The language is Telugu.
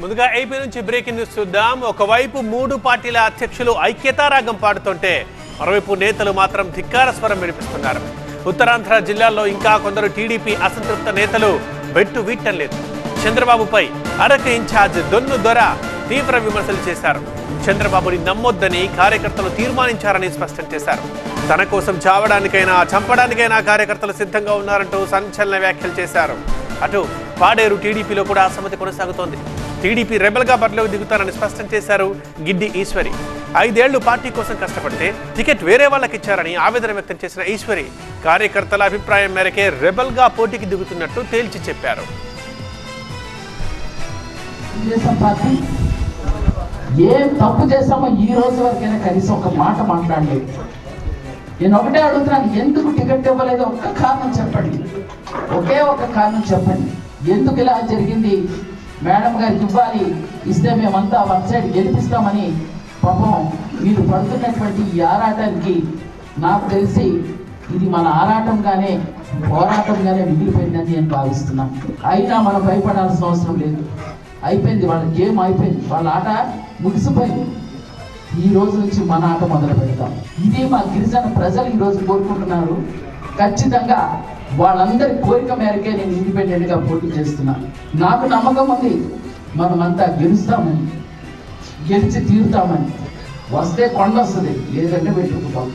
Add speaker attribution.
Speaker 1: ముందుగా ఏపీ నుంచి బ్రేకింగ్ న్యూస్ చూద్దాం. ఒకవైపు 3 పార్టీల అధ్యక్షులు ఐక్యతారాగం పాడుతుంటే మరోవైపు నేతలు మాత్రం ధిక్కార స్వరం వినిపిస్తున్నారు. ఉత్తరాంధ్ర జిల్లాల్లో ఇంకా కొందరు టీడీపీ అసంతృప్త నేతలు బెట్టు వీట్టం లేదు. చంద్రబాబుపై అరకు ఇన్ఛార్జ్ దొన్ను దొర తీవ్ర విమర్శలు చేశారు. చంద్రబాబుని నమ్మొద్దని కార్యకర్తలు తీర్మానించారని స్పష్టం చేశారు. తన కోసం చావడానికైనా చంపడానికైనా కార్యకర్తలు సిద్ధంగా ఉన్నారంటూ సంచలన వ్యాఖ్యలు చేశారు. అటు పాడేరు టీడీపీలో కూడా అసమ్మతి కొనసాగుతోంది. టీడీపీ రెబల్గా బరిలోకి దిగుతారని స్పష్టం చేశారు గిడ్డి ఈశ్వరి. 5 ఏళ్లు పార్టీ కోసం కష్టపడితే టికెట్ వేరే వాళ్ళకి ఇచ్చారని ఆవేదన వ్యక్తం చేసిన ఈశ్వరి కార్యకర్తల అభిప్రాయం మేరకే రెబల్గా పోటీకి దిగుతున్నట్టు తేల్చి చెప్పారు.
Speaker 2: ఏం తప్పు చేస్తామో ఈ రోజు వరకైనా కనీసం ఒక మాట మాట్లాడలేదు. నేను ఒకటే అడుగుతున్నాను, ఎందుకు టికెట్ ఇవ్వలేదు? ఒక్క కారణం చెప్పండి, ఒకే ఒక కారణం చెప్పండి. ఎందుకు ఇలా జరిగింది? మేడం గారికి ఇవ్వాలి, ఇస్తే మేమంతా వన్ సైడ్ గెలిపిస్తామని పాపం మీరు పడుతున్నటువంటి ఈ ఆరాటానికి నాకు తెలిసి ఇది మన ఆరాటంగానే పోరాటంగానే మిగిలిపోయిందని నేను భావిస్తున్నాను. అయినా మనం భయపడాల్సిన అవసరం లేదు. అయిపోయింది, వాళ్ళ గేమ్ అయిపోయింది, వాళ్ళ ఆట ముగిసిపోయింది. ఈ రోజు నుంచి మన ఆట మొదలు పెడతాం. ఇది మా గిరిజన ప్రజలు ఈరోజు కోరుకుంటున్నారు. ఖచ్చితంగా వాళ్ళందరి కోరిక మేరకే నేను ఇండిపెండెంట్గా పోటీ చేస్తున్నాను. నాకు నమ్మకం ఉంది, మనమంతా గెలుస్తామని, గెలిచి తీరుతామని. వస్తే కొండ వస్తుంది, లేదంటే పెట్టుకుంటాం.